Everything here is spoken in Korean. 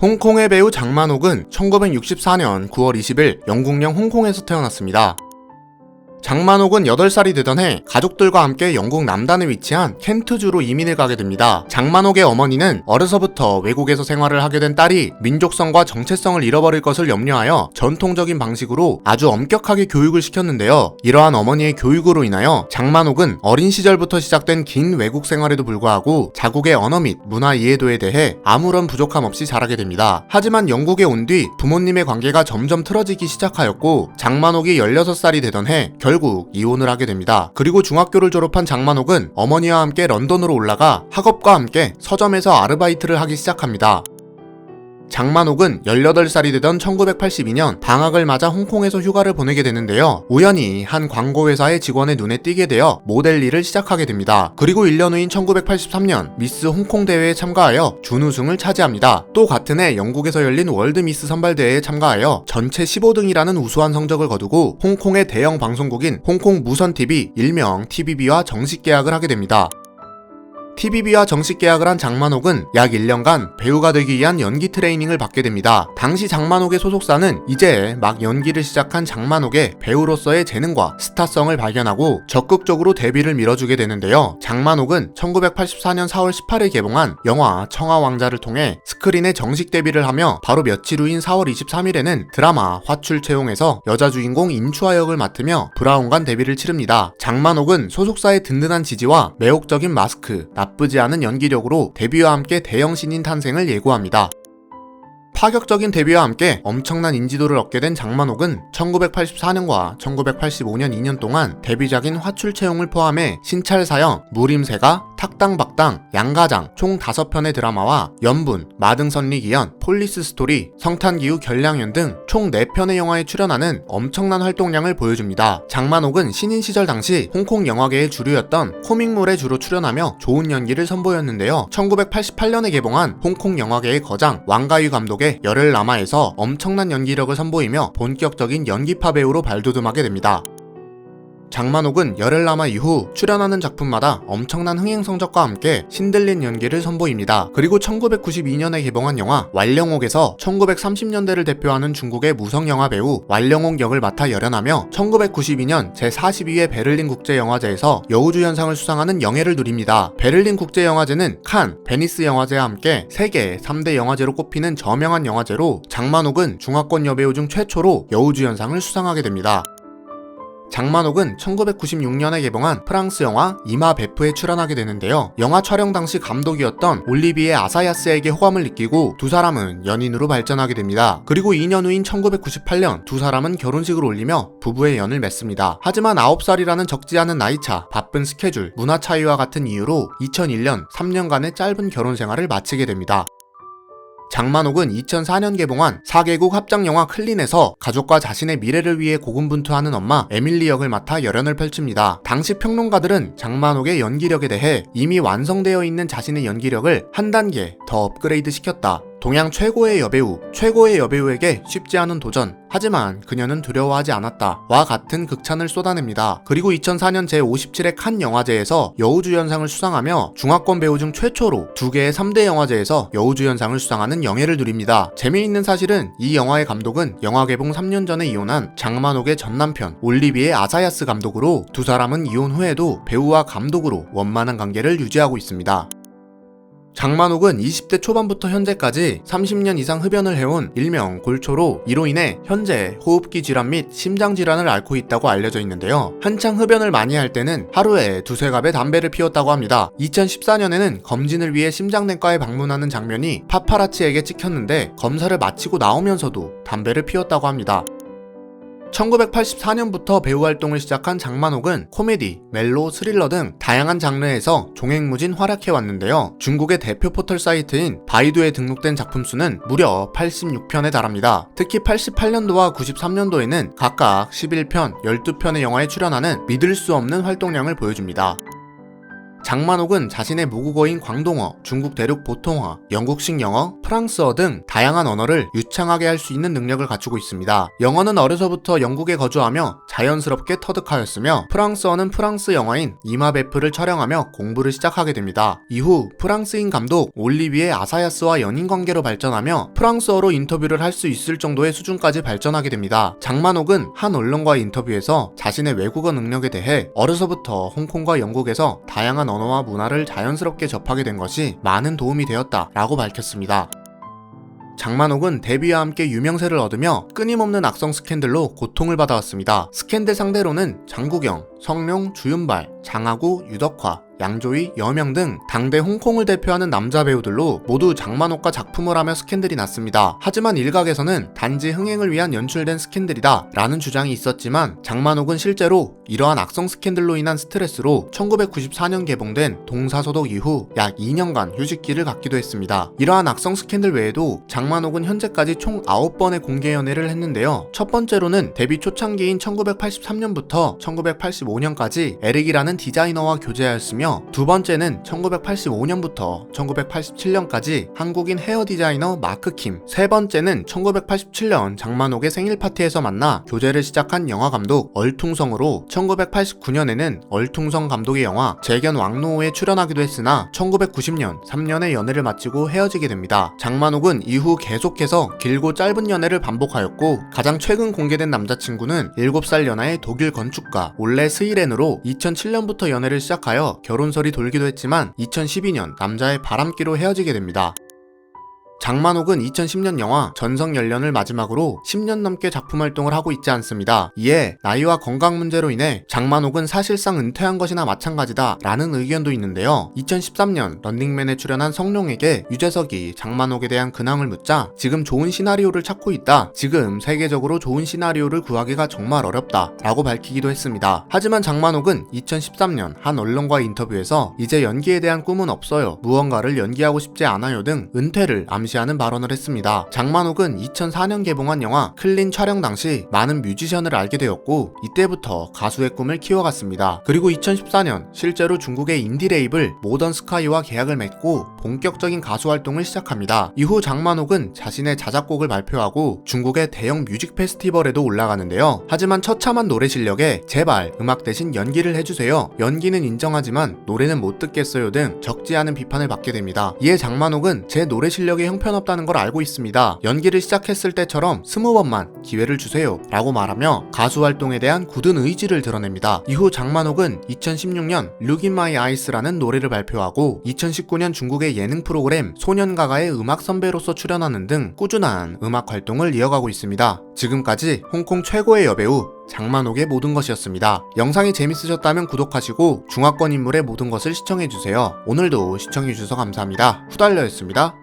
홍콩의 배우 장만옥은 1964년 9월 20일 영국령 홍콩에서 태어났습니다. 장만옥은 8살이 되던 해 가족들과 함께 영국 남단에 위치한 켄트주로 이민을 가게 됩니다. 장만옥의 어머니는 어려서부터 외국에서 생활을 하게 된 딸이 민족성과 정체성을 잃어버릴 것을 염려하여 전통적인 방식으로 아주 엄격하게 교육을 시켰는데요. 이러한 어머니의 교육으로 인하여 장만옥은 어린 시절부터 시작된 긴 외국 생활에도 불구하고 자국의 언어 및 문화 이해도에 대해 아무런 부족함 없이 자라게 됩니다. 하지만 영국에 온 뒤 부모님의 관계가 점점 틀어지기 시작하였고 장만옥이 16살이 되던 해 결국 이혼을 하게 됩니다. 그리고 중학교를 졸업한 장만옥은 어머니와 함께 런던으로 올라가 학업과 함께 서점에서 아르바이트를 하기 시작합니다. 장만옥은 18살이 되던 1982년 방학을 맞아 홍콩에서 휴가를 보내게 되는데요. 우연히 한 광고회사의 직원의 눈에 띄게 되어 모델 일을 시작하게 됩니다. 그리고 1년 후인 1983년 미스 홍콩 대회에 참가하여 준우승을 차지합니다. 또 같은 해 영국에서 열린 월드 미스 선발대회에 참가하여 전체 15등이라는 우수한 성적을 거두고 홍콩의 대형 방송국인 홍콩 무선TV 일명 TVB와 정식 계약을 하게 됩니다. TVB와 정식 계약을 한 장만옥은 약 1년간 배우가 되기 위한 연기 트레이닝을 받게 됩니다. 당시 장만옥의 소속사는 이제 막 연기를 시작한 장만옥의 배우로서의 재능과 스타성을 발견하고 적극적으로 데뷔를 밀어주게 되는데요. 장만옥은 1984년 4월 18일 개봉한 영화 청아왕자를 통해 스크린에 정식 데뷔를 하며 바로 며칠 후인 4월 23일에는 드라마 화출채용에서 여자 주인공 인추아 역을 맡으며 브라운관 데뷔를 치릅니다. 장만옥은 소속사의 든든한 지지와 매혹적인 마스크, 나쁘지 않은 연기력으로 데뷔와 함께 대형 신인 탄생을 예고합니다. 파격적인 데뷔와 함께 엄청난 인지도를 얻게 된 장만옥은 1984년과 1985년 2년 동안 데뷔작인 화출채용을 포함해 신찰사형, 무림세가, 탁당박당, 양가장 총 5편의 드라마와 연분, 마등선리기연, 폴리스스토리, 성탄기후 결량연 등 총 4편의 영화에 출연하는 엄청난 활동량을 보여줍니다. 장만옥은 신인 시절 당시 홍콩 영화계의 주류였던 코믹물에 주로 출연하며 좋은 연기를 선보였는데요. 1988년에 개봉한 홍콩 영화계의 거장 왕가위 감독의 열흘 남아에서 엄청난 연기력을 선보이며 본격적인 연기파 배우로 발돋움하게 됩니다. 장만옥은 열흘 남아 이후 출연하는 작품마다 엄청난 흥행 성적과 함께 신들린 연기를 선보입니다. 그리고 1992년에 개봉한 영화 왈령옥에서 1930년대를 대표하는 중국의 무성영화 배우 왈령옥 역을 맡아 열연하며 1992년 제42회 베를린 국제영화제에서 여우주연상을 수상하는 영예를 누립니다. 베를린 국제영화제는 칸, 베니스 영화제와 함께 세계 3대 영화제로 꼽히는 저명한 영화제로 장만옥은 중화권 여배우 중 최초로 여우주연상을 수상하게 됩니다. 장만옥은 1996년에 개봉한 프랑스 영화 이마 베프에 출연하게 되는데요. 영화 촬영 당시 감독이었던 올리비에 아사야스에게 호감을 느끼고 두 사람은 연인으로 발전하게 됩니다. 그리고 2년 후인 1998년 두 사람은 결혼식을 올리며 부부의 연을 맺습니다. 하지만 9살이라는 적지 않은 나이차, 바쁜 스케줄, 문화 차이와 같은 이유로 2001년 3년간의 짧은 결혼 생활을 마치게 됩니다. 장만옥은 2004년 개봉한 4개국 합작영화 클린에서 가족과 자신의 미래를 위해 고군분투하는 엄마 에밀리 역을 맡아 열연을 펼칩니다. 당시 평론가들은 장만옥의 연기력에 대해 이미 완성되어 있는 자신의 연기력을 한 단계 더 업그레이드 시켰다. 동양 최고의 여배우에게 쉽지 않은 도전, 하지만 그녀는 두려워하지 않았다 와 같은 극찬을 쏟아냅니다. 그리고 2004년 제57회 칸 영화제에서 여우주연상을 수상하며 중화권 배우 중 최초로 2개의 3대 영화제에서 여우주연상을 수상하는 영예를 누립니다. 재미있는 사실은 이 영화의 감독은 영화 개봉 3년 전에 이혼한 장만옥의 전남편 올리비에 아사야스 감독으로 두 사람은 이혼 후에도 배우와 감독으로 원만한 관계를 유지하고 있습니다. 장만옥은 20대 초반부터 현재까지 30년 이상 흡연을 해온 일명 골초로 이로 인해 현재 호흡기 질환 및 심장 질환을 앓고 있다고 알려져 있는데요. 한창 흡연을 많이 할 때는 하루에 2-3갑의 담배를 피웠다고 합니다. 2014년에는 검진을 위해 심장내과에 방문하는 장면이 파파라치에게 찍혔는데 검사를 마치고 나오면서도 담배를 피웠다고 합니다. 1984년부터 배우 활동을 시작한 장만옥은 코미디, 멜로, 스릴러 등 다양한 장르에서 종횡무진 활약해왔는데요. 중국의 대표 포털 사이트인 바이두에 등록된 작품 수는 무려 86편에 달합니다. 특히 88년도와 93년도에는 각각 11편, 12편의 영화에 출연하는 믿을 수 없는 활동량을 보여줍니다. 장만옥은 자신의 모국어인 광동어, 중국 대륙 보통화, 영국식 영어, 프랑스어 등 다양한 언어를 유창하게 할 수 있는 능력을 갖추고 있습니다. 영어는 어려서부터 영국에 거주하며 자연스럽게 터득하였으며 프랑스어는 프랑스 영화인 이마베프를 촬영하며 공부를 시작하게 됩니다. 이후 프랑스인 감독 올리비에 아사야스와 연인 관계로 발전하며 프랑스어로 인터뷰를 할 수 있을 정도의 수준까지 발전하게 됩니다. 장만옥은 한 언론과의 인터뷰에서 자신의 외국어 능력에 대해 어려서부터 홍콩과 영국에서 다양한 언어와 문화를 자연스럽게 접하게 된 것이 많은 도움이 되었다라고 밝혔습니다. 장만옥은 데뷔와 함께 유명세를 얻으며 끊임없는 악성 스캔들로 고통을 받아왔습니다. 스캔들 상대로는 장국영, 성룡, 주윤발, 장하구, 유덕화, 양조위, 여명 등 당대 홍콩을 대표하는 남자 배우들로 모두 장만옥과 작품을 하며 스캔들이 났습니다. 하지만 일각에서는 단지 흥행을 위한 연출된 스캔들이다 라는 주장이 있었지만 장만옥은 실제로 이러한 악성 스캔들로 인한 스트레스로 1994년 개봉된 동사소독 이후 약 2년간 휴식기를 갖기도 했습니다. 이러한 악성 스캔들 외에도 장만옥은 현재까지 총 9번의 공개 연애를 했는데요. 첫 번째로는 데뷔 초창기인 1983년부터 1985년까지 에릭이라는 디자이너와 교제하였으며 두 번째는 1985년부터 1987년까지 한국인 헤어 디자이너 마크킴, 세 번째는 1987년 장만옥의 생일 파티에서 만나 교제를 시작한 영화 감독 얼퉁성으로 1989년에는 얼퉁성 감독의 영화 재견 왕노호에 출연하기도 했으나 1990년 3년의 연애를 마치고 헤어지게 됩니다. 장만옥은 이후 계속해서 길고 짧은 연애를 반복하였고 가장 최근 공개된 남자친구는 7살 연하의 독일 건축가 올레 스이렌으로 2007년부터 연애를 시작하여 결혼설이 돌기도 했지만 2012년 남자의 바람기로 헤어지게 됩니다. 장만옥은 2010년 영화 전성연련을 마지막으로 10년 넘게 작품 활동을 하고 있지 않습니다. 이에 나이와 건강 문제로 인해 장만옥은 사실상 은퇴한 것이나 마찬가지다 라는 의견도 있는데요. 2013년 런닝맨에 출연한 성룡에게 유재석이 장만옥에 대한 근황을 묻자 지금 좋은 시나리오를 찾고 있다. 지금 세계적으로 좋은 시나리오를 구하기가 정말 어렵다 라고 밝히기도 했습니다. 하지만 장만옥은 2013년 한 언론과의 인터뷰에서 이제 연기에 대한 꿈은 없어요. 무언가를 연기하고 싶지 않아요 등 은퇴를 암시하는 발언을 했습니다. 장만옥은 2004년 개봉한 영화 클린 촬영 당시 많은 뮤지션을 알게 되었고 이때부터 가수의 꿈을 키워갔습니다. 그리고 2014년 실제로 중국의 인디 레이블 모던 스카이와 계약을 맺고 본격적인 가수 활동을 시작합니다. 이후 장만옥은 자신의 자작곡을 발표하고 중국의 대형 뮤직 페스티벌에도 올라가는데요. 하지만 처참한 노래 실력에 제발 음악 대신 연기를 해주세요. 연기는 인정하지만 노래는 못 듣겠어요 등 적지 않은 비판을 받게 됩니다. 이에 장만옥은 제 노래 실력에 형편없다는 걸 알고 있습니다. 연기를 시작했을 때처럼 20번만 기회를 주세요 라고 말하며 가수 활동에 대한 굳은 의지를 드러냅니다. 이후 장만옥은 2016년 Look in My Eyes라는 노래를 발표하고 2019년 중국의 예능 프로그램 소년가가의 음악 선배로서 출연하는 등 꾸준한 음악 활동을 이어가고 있습니다. 지금까지 홍콩 최고의 여배우 장만옥의 모든 것이었습니다. 영상이 재밌으셨다면 구독하시고 중화권 인물의 모든 것을 시청해주세요. 오늘도 시청해주셔서 감사합니다. 후달려였습니다.